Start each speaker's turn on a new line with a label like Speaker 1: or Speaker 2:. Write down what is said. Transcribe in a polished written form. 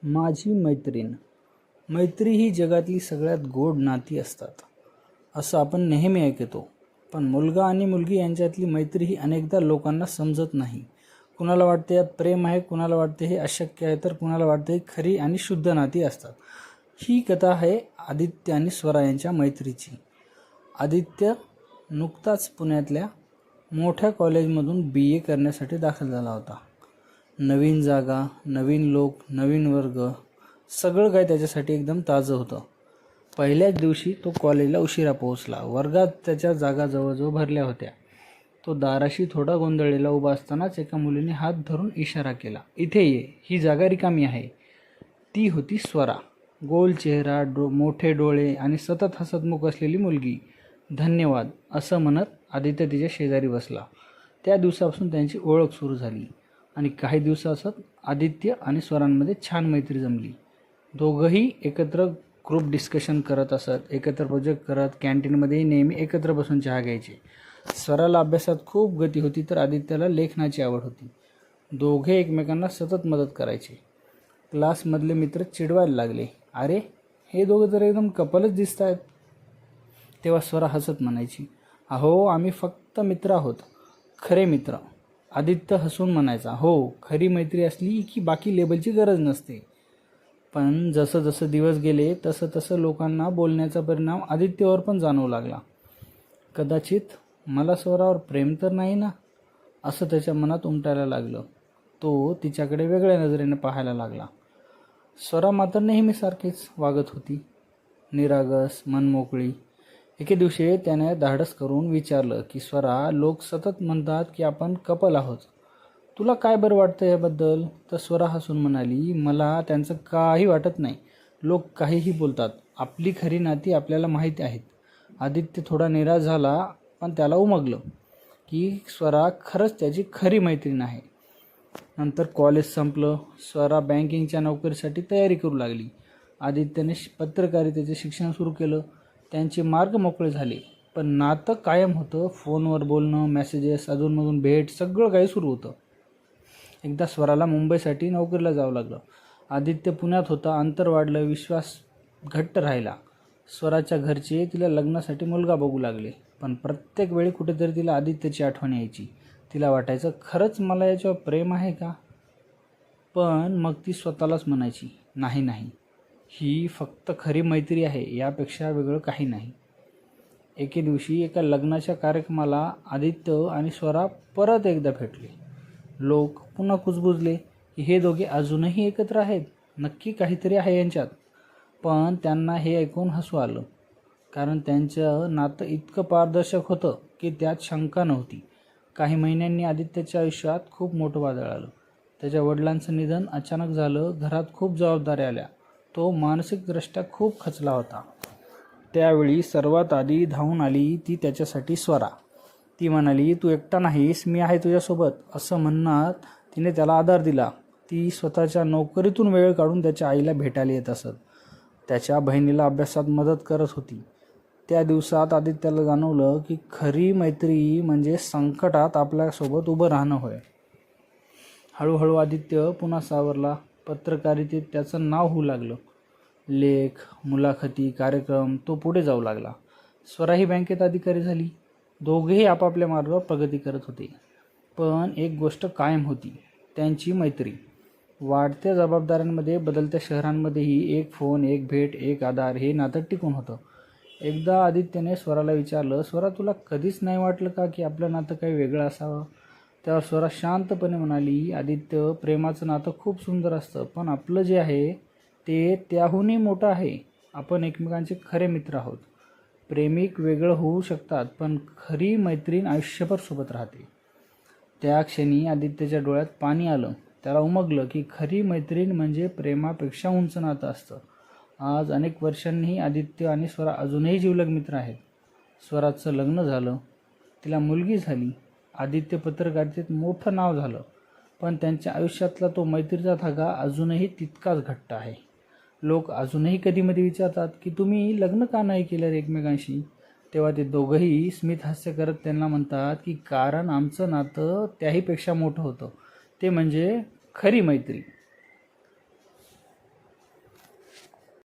Speaker 1: माझी मैत्रीण. मैत्री ही जगातली सगळ्यात गोड नाती असतात असं आपण नेहमी ऐकतो. पण मुलगा आणि मुलगी यांच्यातली मैत्री ही अनेकदा लोकांना समजत नाही. कुणाला वाटते यात प्रेम आहे, कुणाला वाटते हे अशक्य आहे, तर कुणाला वाटते ही खरी आणि शुद्ध नाती असतात. ही कथा आहे आदित्य आणि स्वरा यांच्या मैत्रीची. आदित्य नुकताच पुण्यातल्या मोठ्या कॉलेजमधून BA करण्यासाठी दाखल झाला होता. नवीन जागा, नवीन लोक, नवीन वर्ग, सगळं काही त्याच्यासाठी एकदम ताजं होतं. पहिल्याच दिवशी तो कॉलेजला उशिरा पोहोचला. वर्गात त्याच्या जागा जवळजवळ भरल्या होत्या. तो दाराशी थोडा गोंधळलेला उभा असतानाच एका मुलीने हात धरून इशारा केला, "इथे ये, ही जागा रिकामी आहे." ती होती स्वरा. गोल चेहरा, मोठे डोळे आणि सतत हसतमुख असलेली मुलगी. "धन्यवाद," असं म्हणत आदित्य तिच्या शेजारी बसला. त्या दिवसापासून त्यांची ओळख सुरू झाली आणि काही दिवसातच आदित्य आणि स्वरांमध्ये छान मैत्री जमली. दोघंही एकत्र ग्रुप डिस्कशन करत असत, एकत्र प्रोजेक्ट करत, कॅन्टीनमध्येही नेहमी एकत्र बसून चहा घ्यायचे. स्वराला अभ्यासात खूप गती होती तर आदित्यला लेखनाची आवड होती. दोघे एकमेकांना सतत मदत करायचे. क्लासमधले मित्र चिडवायला लागले, "अरे, हे दोघं तर एकदम कपलच दिसत आहेत." तेव्हा स्वरा हसत म्हणायची, "अहो, आम्ही फक्त मित्र आहोत, खरे मित्र." आदित्य हसून म्हणायचा, "हो, खरी मैत्री असली की बाकी लेबलची गरज नसते." पण जसं जसं दिवस गेले तसं तसं लोकांना बोलण्याचा परिणाम आदित्यवर पण जाणवू लागला. कदाचित मला स्वरावर प्रेम तर नाही ना, असं त्याच्या मनात उमटायला लागलं. तो तिच्याकडे वेगळ्या नजरेने पाहायला लागला. स्वरा मात्र नेहमीसारखीच वागत होती, निरागस, मनमोकळी. एके दिवशी त्याने धाडस करून विचारलं की, "स्वरा, लोक सतत म्हणतात की आपण कपल आहोत. तुला काय बरं वाटतं याबद्दल?" तर स्वरा हसून म्हणाली, "मला त्यांचं काही वाटत नाही. लोक काहीही बोलतात. आपली खरी नाती आपल्याला माहिती आहेत." आदित्य थोडा निराश झाला, पण त्याला उमगलं की स्वरा खरंच त्याची खरी मैत्रीण आहे. नंतर कॉलेज संपलं. स्वरा बँकिंगच्या नोकरीसाठी तयारी करू लागली. आदित्यने पत्रकारितेचे शिक्षण सुरू केलं. त्यांचे मार्ग मोकळे झाले. पण नातं कायम होतं. फोनवर बोलणं, मेसेजेस, अधूनमधून भेट, सगळं काही सुरू होतं. एकदा स्वराला मुंबईसाठी नोकरीला जावं लागलं. आदित्य पुण्यात होता. अंतर वाढलं, विश्वास घट्ट राहिला. स्वराच्या घरचे तिला लग्नासाठी मुलगा बघू लागले. पण प्रत्येक वेळी कुठेतरी तिला आदित्यची आठवण यायची. तिला वाटायचं, खरंच मला याच्यावर प्रेम आहे का? पण मग ती स्वतःलाच म्हणायची, नाही नाही, ही फक्त खरी मैत्री आहे, यापेक्षा वेगळं काही नाही. एके दिवशी एका लग्नाच्या कार्यक्रमाला आदित्य आणि स्वरा परत एकदा भेटले. लोक पुन्हा कुजबुजले की हे दोघे अजूनही एकत्र आहेत, नक्की काहीतरी आहे यांच्यात. पण त्यांना हे ऐकून हसू आलं, कारण त्यांचं नातं इतकं पारदर्शक होतं की त्यात शंका नव्हती. काही महिन्यांनी आदित्यच्या आयुष्यात खूप मोठं वादळ आलं. त्याच्या वडिलांचं निधन अचानक झालं. घरात खूप जबाबदाऱ्या आल्या. तो मानसिकदृष्ट्या खूप खचला होता. त्यावेळी सर्वात आधी धावून आली ती त्याच्यासाठी स्वरा. ती म्हणाली, "तू एकटा नाहीस, मी आहे तुझ्यासोबत." असं म्हणत तिने त्याला आधार दिला. ती स्वतःच्या नोकरीतून वेळ काढून त्याच्या आईला भेटायला येत असत. त्याच्या बहिणीला अभ्यासात मदत करत होती. त्या दिवसात आदित्यला जाणवलं की खरी मैत्री म्हणजे संकटात आपल्यासोबत उभं राहणं होय. हळूहळू आदित्य पुन्हा सावरला. पत्रकारितेत त्याचं नाव होऊ लागलं. लेख, मुलाखती, कार्यक्रम, तो पुढे जाऊ लागला. स्वराही बँकेत अधिकारी झाली. दोघेही आपापल्या मार्गावर प्रगती करत होते. पण एक गोष्ट कायम होती, त्यांची मैत्री. वाढत्या जबाबदाऱ्यांमध्ये, बदलत्या शहरांमध्येही एक फोन, एक भेट, एक आधार, हे नातं टिकून होतं. एकदा आदित्यने स्वराला विचारलं, "स्वरा, तुला कधीच नाही वाटलं का की आपलं नातं काही वेगळं असावं?" तेव्हा स्वरा शांतपणे म्हणाली, "आदित्य, प्रेमाचं नातं खूप सुंदर असतं, पण आपलं जे आहे ते त्याहूनही मोठं आहे. आपण एकमेकांचे खरे मित्र आहोत. प्रेमिक वेगळं होऊ शकतात, पण खरी मैत्रीण आयुष्यभर सोबत राहते." त्या क्षणी आदित्यच्या डोळ्यात पाणी आलं. त्याला उमगलं की खरी मैत्रीण म्हणजे प्रेमापेक्षा उंच नातं असतं. आज अनेक वर्षांनीही आदित्य आणि स्वरा अजूनही जिवलग मित्र आहेत. स्वराचं लग्न झालं, तिला मुलगी झाली. आदित्य पत्रकारितेत मोठं नाव झालं, पण त्यांच्या आयुष्यातला तो मैत्रीचा धागा अजूनही तितकाच घट्ट आहे. लोक अजूनही कधीमधी विचारतात की, "तुम्ही लग्न का नाही केलं एकमेकांशी?" तेव्हा ते दोघंही स्मित हास्य करत त्यांना म्हणतात की कारण आमचं नातं त्याहीपेक्षा मोठं होतं, ते म्हणजे खरी मैत्री.